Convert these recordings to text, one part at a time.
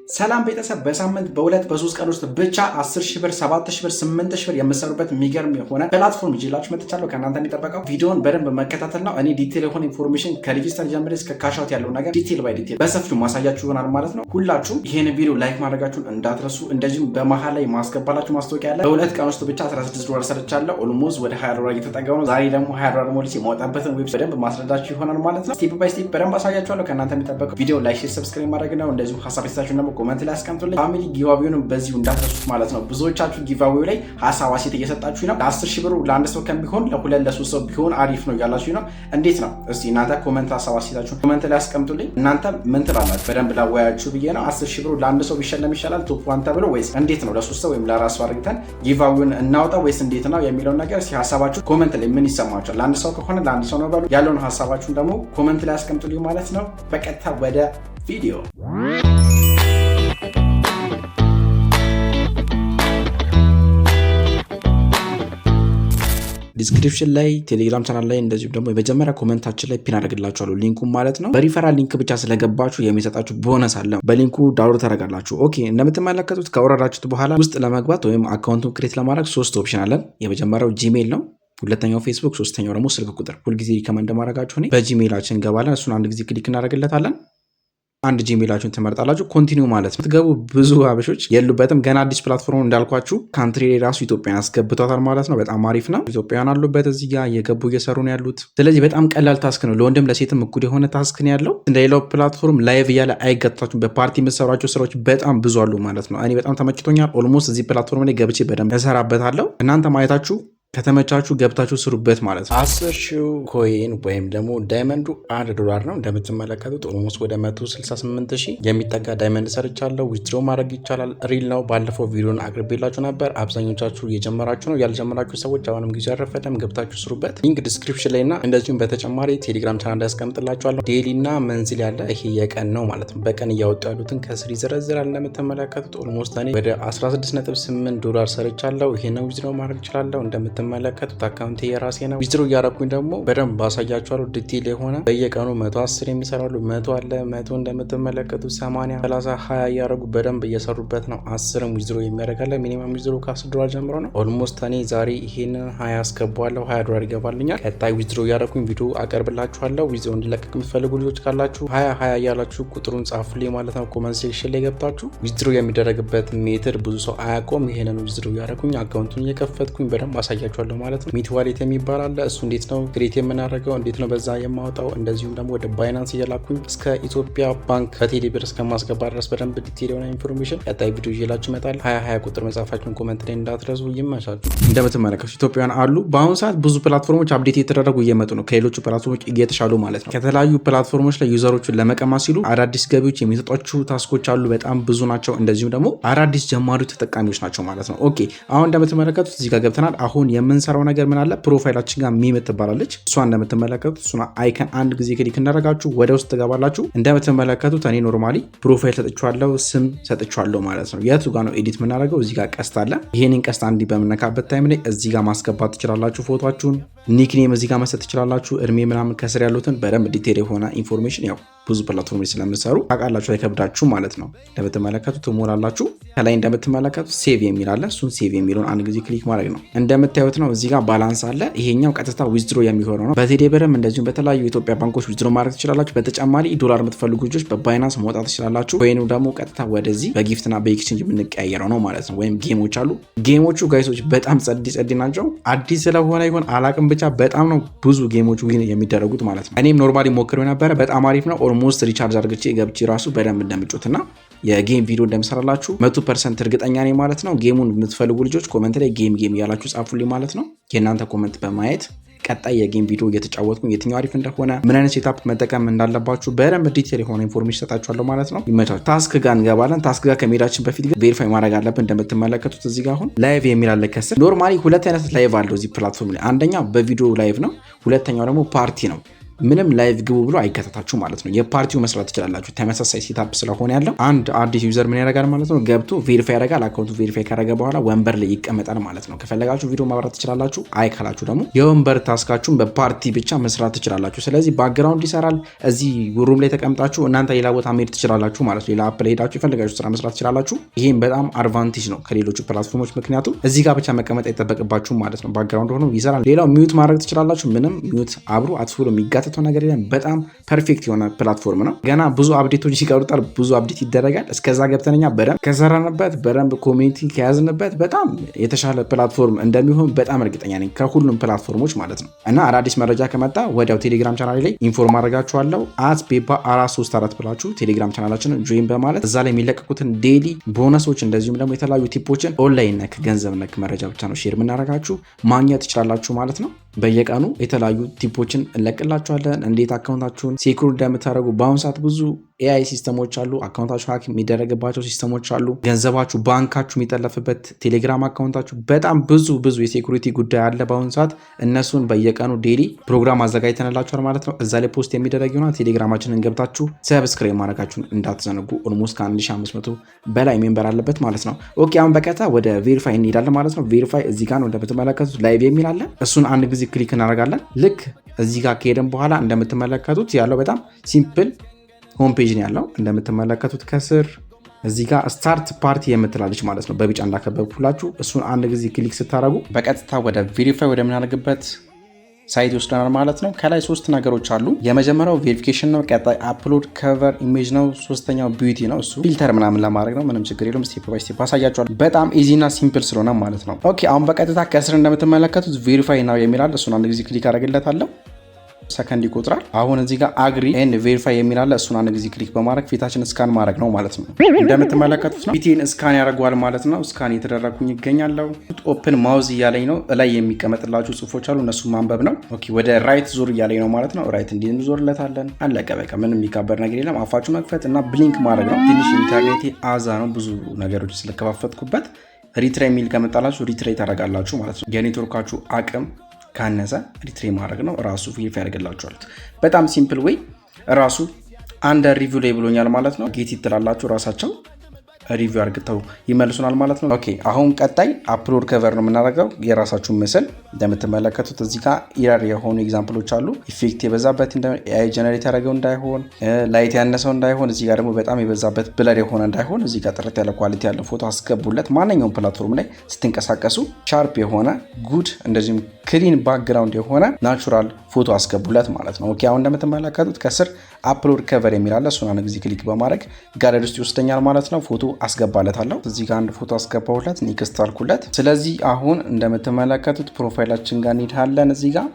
ሰላም ቤተሰብ በሳምንት በሁለት በሶስት ቀን ውስጥ ብቻ 10,000 ብር 7,000 ብር 8,000 ብር የምትሰሩበት የሚገርም የሆነ ፕላትፎርም ይዤላችሁ መጥቻለሁ። ከእናንተ የሚጠበቀው ቪዲዮን በደንብ መከታተል ነው። እኔ ዲቴል የሆነ ኢንፎርሜሽን ከሬጂስተር ጀምሬ እስከ ካሻውት ያለው ነገር ዲቴል ባይ ዲቴል በሰፊው ማሳያችሁ ይሆናል ማለት ነው። ሁላችሁም ይሄን ቪዲዮ ላይክ ማድረጋችሁን እንዳትረሱ። እንደዚሁም በመሃል ላይ ማስገባላችሁ ማስታወቂያ አለ። በሁለት ቀን ውስጥ ብቻ 16 ዶላር ሰርቻለሁ። ኦልሞስት ወደ 20 ዶላር እየተጠጋው ነው። ዛሬ ደግሞ 20 ዶላር ሞልቼ የማወጣበትን ዌብ በደንብ ማስረዳችሁ ይሆናል ማለት ነው። ስቴፕ ባይ ስቴፕ በደንብ አሳያችኋለሁ። ከእናንተ የሚጠበቀው ቪዲዮ ላይክ፣ ሼር፣ ሰብስክራይብ ማድረግ ነው። እንደዚሁም ሀሳብ አስተያየታችሁን ደግሞ ኮሜንት ላይ አስቀምጡልኝ። ፋሚሊ ጊቫዌውንም በዚሁ እንዳትረሱት ማለት ነው። ብዙዎቻችሁ ጊቫዌው ላይ ሀሳብ አስተያየት እየሰጣችሁ ነው። ለ10,000 ብሩ ለአንድ ሰው ከሚሆን ለሁለት ለሶስት ሰው ቢሆን አሪፍ ነው እያላችሁ ነው። እንዴት ነው? እስቲ እናንተ ኮሜንት ሀሳብ አስተያየታችሁን ኮሜንት ላይ አስቀምጡልኝ። እናንተ ምን ትላላችሁ? በደንብ ላወያችሁ ብዬ ነው። 10,000 ብሩ ለአንድ ሰው ቢሸለም ይሻላል ቶፕ ዋን ተብሎ ወይስ እንዴት ነው? ለሶስት ሰው ወይም ለራሱ አድርገን ጊቫዌውን እናውጣ ወይስ እንዴት ነው የሚለውን ነገር እስቲ ሀሳባችሁ ኮሜንት ላይ ምን ይሰማችኋል? ለአንድ ሰው ከሆነ ለአንድ ሰው ነው በሉ። ያለውን ሀሳባችሁን ደግሞ ኮሜንት ላይ አስቀምጡልኝ ማለት ነው። በቀጥታ ወደ ቪዲዮ ዲስክሪፕሽን ላይ ቴሌግራም ቻናል ላይ እንደዚሁም ደግሞ የመጀመሪያ ኮሜንታችን ላይ ፒን አደርግላችኋለሁ ሊንኩን ማለት ነው። በሪፈራል ሊንክ ብቻ ስለገባችሁ የሚሰጣችሁ ቦነስ አለ። በሊንኩ ዳውንሎድ ታደርጋላችሁ። ኦኬ እንደምትመለከቱት ከወረዳችሁት በኋላ ውስጥ ለመግባት ወይም አካውንቱን ክሬት ለማድረግ 3 ኦፕሽን አለን። የመጀመሪያው ጂሜል ነው። ሁለተኛው ፌስቡክ፣ ሶስተኛው ደግሞ ስልክ ቁጥር። ሁልጊዜ ሪከመንድ ማድረጋችሁ እኔ በጂሜላችን እንገባለን። እሱን አንድ ጊዜ ክሊክ እናደርግለታለን። አንድ ጂሜላችሁን ትመርጣላችሁ። ኮንቲኒው ማለት ነው። ትገቡ ብዙ ሀበሾች የሉበትም። ገና አዲስ ፕላትፎርም እንዳልኳችሁ ካንትሪ ላይ ራሱ ኢትዮጵያን ያስገብቷታል ማለት ነው። በጣም አሪፍ ነው። ኢትዮጵያን አሉበት እዚህ ጋር እየገቡ እየሰሩ ነው ያሉት። ስለዚህ በጣም ቀላል ታስክ ነው። ለወንድም ለሴትም እኩል የሆነ ታስክ ነው ያለው። እንደሌላው ፕላትፎርም ላይቭ እያለ አይገታችሁም። በፓርቲ የምትሰሯቸው ስራዎች በጣም ብዙ አሉ ማለት ነው። እኔ በጣም ተመችቶኛል። ኦልሞስት እዚህ ፕላትፎርም ላይ ገብቼ በደንብ እሰራበታለሁ። እናንተ ማየታችሁ ከተመቻችሁ ገብታችሁ ስሩበት ማለት ነው። 10,000 ኮይን ወይም ደግሞ ዳይመንዱ $1 ነው። እንደምትመለከቱት ኦልሞስት ወደ 168,000 የሚጠጋ ዳይመንድ ሰርቻለሁ። ዊዝድሮ ማድረግ ይቻላል። ሪል ነው። ባለፈው ቪዲዮን አቅርቤላችሁ ነበር። አብዛኞቻችሁ እየጀመራችሁ ነው። ያልጀመራችሁ ሰዎች አሁንም ጊዜ አረፈደም፣ ገብታችሁ ስሩበት። ሊንክ ዲስክሪፕሽን ላይ እና እንደዚሁም በተጨማሪ ቴሌግራም ቻናል ላይ ያስቀምጥላችኋለሁ። ዴይሊ እና መንዝል ያለ ይሄ የቀን ነው ማለት ነው። በቀን እያወጡ ያሉትን ከስር ይዘረዝራል። እንደምትመለከቱት ኦልሞስት እኔ ወደ $16.8 ሰርቻለሁ። ይሄን ዊዝድሮ ማድረግ ይችላለሁ። እንደምትመለከቱት አካውንት የራሴ ነው። ዊዝድሮ እያረኩኝ ደግሞ በደንብ ባሳያችኋለሁ። ዲቴል የሆነ በየቀኑ 110 የሚሰራሉ 100 አለ 100 እንደምትመለከቱት 80 30 20 እያረጉ በደንብ እየሰሩበት ነው። 10ም ዊዝድሮ የሚያደርጋለ ሚኒመም ዊዝድሮ $10 ጀምሮ ነው። ኦልሞስት እኔ ዛሬ ይሄን 20 አስገባለሁ $20 ይገባልኛል። ቀጣይ ዊዝድሮ እያረኩኝ ቪዲዮ አቀርብላችኋለሁ። ዊዝድሮ እንዲለቀቅ የምትፈልጉ ልጆች ካላችሁ 20 እያላችሁ ቁጥሩን ጻፉልኝ ማለት ነው። ኮመንት ሴክሽን ላይ ገብታችሁ ዊዝድሮ የሚደረግበት ሜትር ብዙ ሰው አያውቀውም። ይሄንን ዊዝድሮ እያረኩኝ አካውንቱን እየከፈትኩኝ በደንብ አሳያችኋለሁ ማለት ነው። ሚት ዋሌት የሚባል አለ። እሱ እንዴት ነው ክሬት የምናደርገው፣ እንዴት ነው በዛ የማወጣው፣ እንደዚሁም ደግሞ ወደ ባይናንስ እየላኩኝ እስከ ኢትዮጵያ ባንክ በቴሌ ብር እስከማስገባ ድረስ በደንብ ዲቴል የሆነ ኢንፎርሜሽን ቀጣይ ቪዲዮ ይዤላችሁ እመጣለሁ። 20 ቁጥር መጻፋችሁን ኮመንት ላይ እንዳትረሱ። ይመቻችሁ። እንደምትመለከቱት ኢትዮጵያውያን አሉ። በአሁኑ ሰዓት ብዙ ፕላትፎርሞች አፕዴት የተደረጉ እየመጡ ነው፣ ከሌሎቹ ፕላትፎርሞች እየተሻሉ ማለት ነው። ከተለያዩ ፕላትፎርሞች ላይ ዩዘሮቹን ለመቀማት ሲሉ አዳዲስ ገቢዎች የሚሰጧችሁ ታስኮች አሉ። በጣም ብዙ ናቸው። እንደዚሁም ደግሞ አዳዲስ ጀማሪ ተጠቃሚዎች ናቸው ማለት ነው። ኦኬ አሁን እንደምትመለከቱት እዚህ ጋር ገብተናል። አሁን የምንሰራው ነገር ምን አለ? ፕሮፋይላችን ጋር ሚም ትባላለች። እሷ እንደምትመለከቱት እሷ አይከን አንድ ጊዜ ክሊክ እናደርጋችሁ ወደ ውስጥ ትገባላችሁ። እንደምትመለከቱት እኔ ኖርማሊ ፕሮፋይል ሰጥቻለሁ፣ ስም ሰጥቻለሁ ማለት ነው። የቱ ጋር ነው ኤዲት የምናደርገው? እዚህ ጋር ቀስት አለ። ይሄንን ቀስት አንዲ በምነካበት ታይም ላይ እዚህ ጋር ማስገባት ትችላላችሁ። ፎቶአችሁን፣ ኒክኔም እዚህ ጋር መስጠት ትችላላችሁ። እድሜ ምናምን ከስር ያሉትን በደንብ ዲቴል የሆነ ኢንፎርሜሽን ያው ብዙ ፕላትፎርሞች ስለምትሰሩ ታውቃላችሁ፣ አይከብዳችሁ ማለት ነው። እንደምትመለከቱት ትሞላላችሁ። ከላይ እንደምትመለከቱት ሴቭ የሚል አለ። እሱን ሴቭ የሚለውን አንድ ጊዜ ክሊክ ማድረግ ነው። እንደምታዩት ነው እዚህ ጋር ባላንስ አለ። ይሄኛው ቀጥታ ዊዝድሮ የሚሆነው ነው። በቴሌ ብርም እንደዚሁም በተለያዩ የኢትዮጵያ ባንኮች ዊዝድሮ ማድረግ ትችላላችሁ። በተጨማሪ ዶላር የምትፈልጉ ልጆች በባይናንስ መውጣት ትችላላችሁ። ወይም ደግሞ ቀጥታ ወደዚህ በጊፍትና በኤክስቼንጅ የምንቀያየረው ነው ማለት ነው። ወይም ጌሞች አሉ። ጌሞቹ ጋይሶች በጣም ጸዲ ናቸው። አዲስ ስለሆነ ይሆን አላቅም፣ ብቻ በጣም ነው ብዙ ጌሞች ዊን የሚደረጉት ማለት ነው። እኔም ኖርማሊ ሞክሬው ነበረ። በጣም አሪፍ ነው። ኦልሞስት ሪቻርጅ አድርግቼ ገብቼ ራሱ በደንብ እንደምጮትና የጌም ቪዲዮ እንደምሰራላችሁ 100% እርግጠኛ ነኝ ማለት ነው። ጌሙን የምትፈልጉ ልጆች ኮመንት ላይ ጌም እያላችሁ ጻፉልኝ ማለት ነው። የእናንተ ኮመንት በማየት ቀጣይ የጌም ቪዲዮ እየተጫወትኩኝ የትኛው አሪፍ እንደሆነ ምን አይነት ሴታፕ መጠቀም እንዳለባችሁ በደንብ ዲቴል የሆነ ኢንፎርሜሽን ሰጣችኋለሁ ማለት ነው። ይመቻችሁ። ታስክ ጋር እንገባለን። ታስክ ጋር ከመሄዳችን በፊት ግን ቬሪፋይ ማድረግ አለብን። እንደምትመለከቱት እዚህ ጋር አሁን ላይቭ የሚል አለ ከስር። ኖርማሊ ሁለት አይነት ላይቭ አለው እዚህ ፕላትፎርም ላይ። አንደኛው በቪዲዮ ላይቭ ነው። ሁለተኛው ደግሞ ፓርቲ ነው። ምንም ላይቭ ግቡ ብሎ አይከተታችሁ ማለት ነው። የፓርቲው መስራት ትችላላችሁ። ተመሳሳይ ሴታፕ ስለሆነ ያለው አንድ አዲስ ዩዘር ምን ያደርጋል ማለት ነው፣ ገብቶ ቬሪፋይ ያደርጋል። አካውንቱ ቬሪፋይ ካደረገ በኋላ ወንበር ላይ ይቀመጣል ማለት ነው። ከፈለጋችሁ ቪዲዮ ማብራት ትችላላችሁ። አይ ካላችሁ ደግሞ የወንበር ታስካችሁን በፓርቲ ብቻ መስራት ትችላላችሁ። ስለዚህ ባክግራውንድ ይሰራል። እዚህ ሩም ላይ ተቀምጣችሁ እናንተ ሌላ ቦታ መሄድ ትችላላችሁ ማለት ነው። ሌላ አፕ ላይ ሄዳችሁ የፈለጋችሁ ስራ መስራት ትችላላችሁ። ይሄም በጣም አድቫንቴጅ ነው ከሌሎቹ ፕላትፎርሞች፣ ምክንያቱም እዚህ ጋር ብቻ መቀመጥ አይጠበቅባችሁም ማለት ነው። ባክግራውንድ ሆኖ ይሰራል። ሌላው ሚዩት ማድረግ ትችላላችሁ። ምንም ሚዩት አብሮ አትፍሎ የሚጋተተው ነገር የለም። በጣም ፐርፌክት የሆነ ፕላትፎርም ነው። ገና ብዙ አፕዴቶች ይቀሩታል። ብዙ አፕዴት ይደረጋል። እስከዛ ገብተንኛ በደንብ ከሰራንበት በደንብ ኮሚኒቲ ከያዝንበት በጣም የተሻለ ፕላትፎርም እንደሚሆን በጣም እርግጠኛ ነኝ ከሁሉም ፕላትፎርሞች ማለት ነው። እና አዳዲስ መረጃ ከመጣ ወዲያው ቴሌግራም ቻናል ላይ ኢንፎርም አድርጋችኋለሁ። @ቤባ434 ብላችሁ ቴሌግራም ቻናላችንን ጆይን በማለት እዛ ላይ የሚለቀቁትን ዴይሊ ቦነሶች እንደዚሁም ደግሞ የተለያዩ ቲፖችን ኦንላይን ነክ ገንዘብ ነክ መረጃ ብቻ ነው ሼር የምናደርጋችሁ ማግኘት ትችላላችሁ ማለት ነው። በየቀኑ የተለያዩ ቲፖችን እንለቅላችኋለን። እንዴት አካውንታችሁን ሴኩር እንደምታደርጉ። በአሁኑ ሰዓት ብዙ ኤአይ ሲስተሞች አሉ። አካውንታችሁ ሀክ የሚደረግባቸው ሲስተሞች አሉ። ገንዘባችሁ ባንካችሁ የሚጠለፍበት ቴሌግራም አካውንታችሁ በጣም ብዙ የሴኩሪቲ ጉዳይ አለ በአሁኑ ሰዓት። እነሱን በየቀኑ ዴሊ ፕሮግራም አዘጋጅተንላችኋል ማለት ነው። እዛ ላይ ፖስት የሚደረግ ይሆናል። ቴሌግራማችንን ገብታችሁ ሰብስክራይብ ማድረጋችሁን እንዳትዘነጉ። ኦልሞስት ከ1500 በላይ ሜምበር አለበት ማለት ነው። ኦኬ አሁን በቀጥታ ወደ ቬሪፋይ እንሄዳለን ማለት ነው። ቬሪፋይ እዚህ ጋር ነው እንደምትመለከቱት ላይቭ የሚል አለ። እሱን አንድ ጊዜ ክሊክ እናደርጋለን። ልክ እዚህ ጋር ከሄደን በኋላ እንደምትመለከቱት ያለው በጣም ሲምፕል ሆም ፔጅ ነው ያለው። እንደምትመለከቱት ከስር እዚህ ጋር ስታርት ፓርቲ የምትላለች ማለት ነው፣ በቢጫ እንዳከበብኩላችሁ። እሱን አንድ ጊዜ ክሊክ ስታደርጉ በቀጥታ ወደ ቬሪፋይ ወደምናደርግበት ሳይት ይወስደናል ማለት ነው። ከላይ 3 ነገሮች አሉ። የመጀመሪያው ቬሪፊኬሽን ነው። ቀጣይ አፕሎድ ከቨር ኢሜጅ ነው። ሶስተኛው ቢዩቲ ነው። እሱ ፊልተር ምናምን ለማድረግ ነው። ምንም ችግር የለውም። ስቴፕ ባይ ስቴፕ አሳያችኋለሁ። በጣም ኢዚ እና ሲምፕል ስለሆነ ማለት ነው። ኦኬ አሁን በቀጥታ ከስር እንደምትመለከቱት ቬሪፋይ ነው የሚላል። እሱን አንድ ጊዜ ክሊክ አደርግለታለሁ። ሰከንድ ይቆጥራል። አሁን እዚህ ጋር አግሪ ኤንድ ቬሪፋይ የሚል አለ። እሱን አንድ ጊዜ ክሊክ በማድረግ ፊታችን ስካን ማድረግ ነው ማለት ነው። እንደምትመለከቱት ነው ፊቴን ስካን ያደርገዋል ማለት ነው። ስካን የተደረኩኝ ይገኛለሁ። ኦፕን ማውዝ እያለኝ ነው። እላይ የሚቀመጥላችሁ ጽሁፎች አሉ፣ እነሱ ማንበብ ነው። ኦኬ ወደ ራይት ዞር እያለኝ ነው ማለት ነው። ራይት እንዲህ እንዞርለታለን። አለቀ በቃ። ምንም የሚካበር ነገር የለም። አፋችሁ መክፈት እና ብሊንክ ማድረግ ነው። ትንሽ ኢንተርኔቴ አዛ ነው፣ ብዙ ነገሮች ስለከፋፈትኩበት። ሪትራይ የሚል ከመጣላችሁ ሪትራይ ታደርጋላችሁ ማለት ነው። የኔትወርካችሁ አቅም ካነሰ ሪትሬ ማድረግ ነው። ራሱ ቬሪፋይ ያደርግላችኋል። በጣም ሲምፕል ወይ ራሱ አንደር ሪቪው ላይ ብሎኛል ማለት ነው። ጌት ትላላችሁ፣ ራሳቸው ሪቪው አድርገው ይመልሱናል ማለት ነው። ኦኬ አሁን ቀጣይ አፕሎድ ከቨር ነው የምናደርገው። የራሳችሁን ምስል እንደምትመለከቱት እዚህ ጋር ኢረር የሆኑ ኤግዛምፕሎች አሉ። ኢፌክት የበዛበት ኤአይ ጀነሬት ያደረገው እንዳይሆን፣ ላይት ያነሰው እንዳይሆን፣ እዚህ ጋር ደግሞ በጣም የበዛበት ብለር የሆነ እንዳይሆን፣ እዚህ ጋር ጥርት ያለ ኳሊቲ ያለው ፎቶ አስገቡለት። ማንኛውም ፕላትፎርም ላይ ስትንቀሳቀሱ ሻርፕ የሆነ ጉድ እንደዚሁም ክሊን ባክግራውንድ የሆነ ናቹራል ፎቶ አስገቡለት ማለት ነው። ኦኬ አሁን እንደምትመለከቱት ከስር አፕሎድ ከቨር የሚላለ እሱን አንድ ጊዜ ክሊክ በማድረግ ጋለሪ ውስጥ ይወስደኛል ማለት ነው። ፎቶ አስገባለታለሁ። እዚህ ጋር አንድ ፎቶ አስገባሁለት፣ ኔክስት አልኩለት። ስለዚህ አሁን እንደምትመለከቱት ፕሮፋይላችን ጋር እንሄዳለን እዚህ ጋር።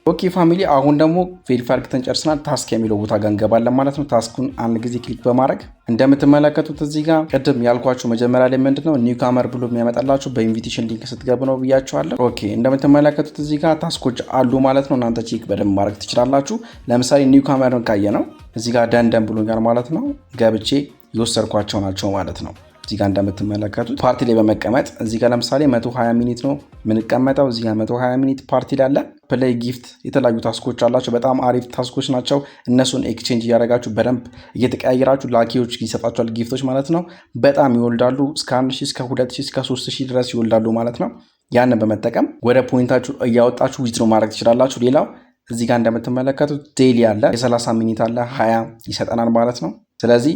ኦኬ ፋሚሊ አሁን ደግሞ ቬሪፋይ አድርገን ጨርሰናል። ታስክ የሚለው ቦታ ጋር እንገባለን ማለት ነው። ታስኩን አንድ ጊዜ ክሊክ በማድረግ እንደምትመለከቱት እዚህ ጋር ቅድም ያልኳችሁ መጀመሪያ ላይ ምንድነው ኒው ካመር ብሎ የሚያመጣላችሁ በኢንቪቴሽን ሊንክ ስትገቡ ነው ብያችኋለሁ። ኦኬ እንደምትመለከቱት እዚህ ጋር ታስኮች አሉ ማለት ነው። እናንተ ቼክ በደንብ ማድረግ ትችላላችሁ። ለምሳሌ ኒው ካመርን ካየ ነው እዚህ ጋር ደንደን ብሎኛል ማለት ነው። ገብቼ የወሰድኳቸው ናቸው ማለት ነው። እዚህ ጋር እንደምትመለከቱት ፓርቲ ላይ በመቀመጥ እዚህ ጋር ለምሳሌ 120 ሚኒት ነው የምንቀመጠው። እዚህ ጋር 120 ሚኒት ፓርቲ ላይ አለ። ፕሌይ ጊፍት የተለያዩ ታስኮች አላቸው። በጣም አሪፍ ታስኮች ናቸው። እነሱን ኤክስቼንጅ እያደረጋችሁ በደንብ እየተቀያየራችሁ ላኪዎች ይሰጣችኋል፣ ጊፍቶች ማለት ነው። በጣም ይወልዳሉ። እስከ 1000 እስከ 2000 እስከ 3000 ድረስ ይወልዳሉ ማለት ነው። ያንን በመጠቀም ወደ ፖይንታችሁ እያወጣችሁ ዊዝድሮ ማድረግ ትችላላችሁ። ሌላው እዚህ ጋር እንደምትመለከቱት ዴይሊ አለ፣ የ30 ሚኒት አለ፣ 20 ይሰጠናል ማለት ነው። ስለዚህ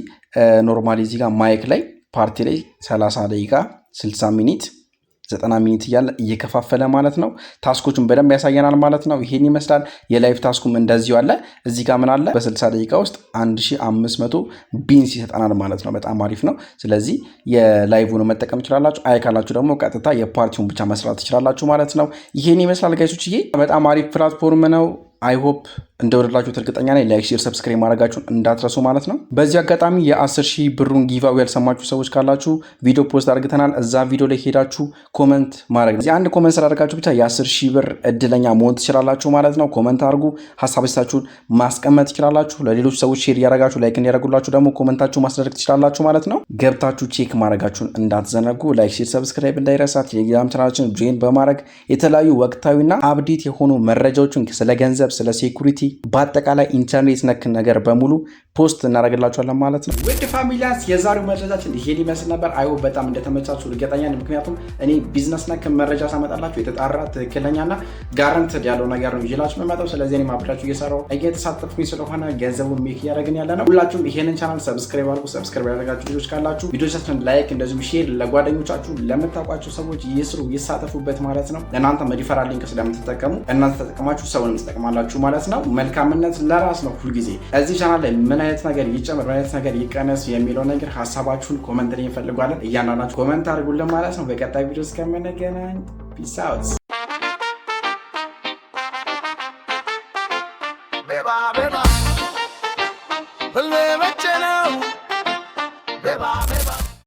ኖርማሊ እዚህ ጋር ማይክ ላይ ፓርቲ ላይ 30 ደቂቃ 60 ሚኒት 90 ሚኒት እያለ እየከፋፈለ ማለት ነው። ታስኮቹን በደንብ ያሳየናል ማለት ነው። ይሄን ይመስላል። የላይቭ ታስኩም እንደዚሁ አለ። እዚህ ጋር ምን አለ? በ60 ደቂቃ ውስጥ 1500 ቢንስ ይሰጠናል ማለት ነው። በጣም አሪፍ ነው። ስለዚህ የላይቭን መጠቀም ትችላላችሁ። አይ ካላችሁ ደግሞ ቀጥታ የፓርቲውን ብቻ መስራት ትችላላችሁ ማለት ነው። ይሄን ይመስላል ጋይሶችዬ። በጣም አሪፍ ፕላትፎርም ነው። አይ ሆፕ እንደወደዳችሁት እርግጠኛ ነኝ። ላይክ፣ ሼር፣ ሰብስክራይብ ማድረጋችሁን እንዳትረሱ ማለት ነው። በዚህ አጋጣሚ የ10,000 ብሩን ጊቫዌ ያልሰማችሁ ሰዎች ካላችሁ ቪዲዮ ፖስት አድርገናል። እዛ ቪዲዮ ላይ ሄዳችሁ ኮመንት ማድረግ ነው። እዚህ አንድ ኮመንት ስላደረጋችሁ ብቻ የ10,000 ብር እድለኛ መሆን ትችላላችሁ ማለት ነው። ኮመንት አድርጉ፣ ሀሳብ ስታችሁን ማስቀመጥ ትችላላችሁ። ለሌሎች ሰዎች ሼር እያደረጋችሁ ላይክ እንዲያደርጉላችሁ ደግሞ ኮመንታችሁ ማስደረግ ትችላላችሁ ማለት ነው። ገብታችሁ ቼክ ማድረጋችሁን እንዳትዘነጉ። ላይክ፣ ሼር፣ ሰብስክራይብ እንዳይረሳ። ቴሌግራም ቻናላችን ጆይን በማድረግ የተለያዩ ወቅታዊና አፕዴት የሆኑ መረጃዎችን ስለ ገንዘብ፣ ስለ ሴኩሪቲ በአጠቃላይ ኢንተርኔት ነክ ነገር በሙሉ ፖስት እናደርግላችኋለን ማለት ነው። ውድ ፋሚሊያንስ የዛሬው መረጃችን ይሄን ይመስል ነበር። አይሆ በጣም እንደተመቻችሁ እርግጠኛ ነኝ። ምክንያቱም እኔ ቢዝነስ ነክ መረጃ ሳመጣላችሁ የተጣራ ትክክለኛና ጋራንትድ ያለው ነገር ነው ይዤላችሁ የምመጣው። ስለዚህ እኔ አብራችሁ እየሰራሁ እየተሳተፍኩኝ ስለሆነ ገንዘቡን ሜክ እያደረግን ያለ ነው። ሁላችሁም ይሄንን ቻናል ሰብስክራይብ አድርጉ። ሰብስክራይብ ያደረጋችሁ ልጆች ካላችሁ ቪዲዮቻችንን ላይክ እንደዚሁም ሼር ለጓደኞቻችሁ ለምታውቋቸው ሰዎች ይስሩ፣ ይሳተፉበት ማለት ነው። እናንተ ሪፈራል ሊንክ ስለምትጠቀሙ እናንተ ተጠቅማችሁ ሰውንም ትጠቅማላችሁ ማለት ነው። መልካምነት ለራስ ነው ሁልጊዜ። እዚህ ቻናል ላይ ምን አይነት ነገር ይጨምር፣ ምን አይነት ነገር ይቀነስ የሚለው ነገር ሀሳባችሁን ኮመንት ላይ እንፈልጋለን። እያንዳንዳችሁ ኮመንት አድርጉልን ማለት ነው። በቀጣይ ቪዲዮ እስከምንገናኝ ፒስ አውት።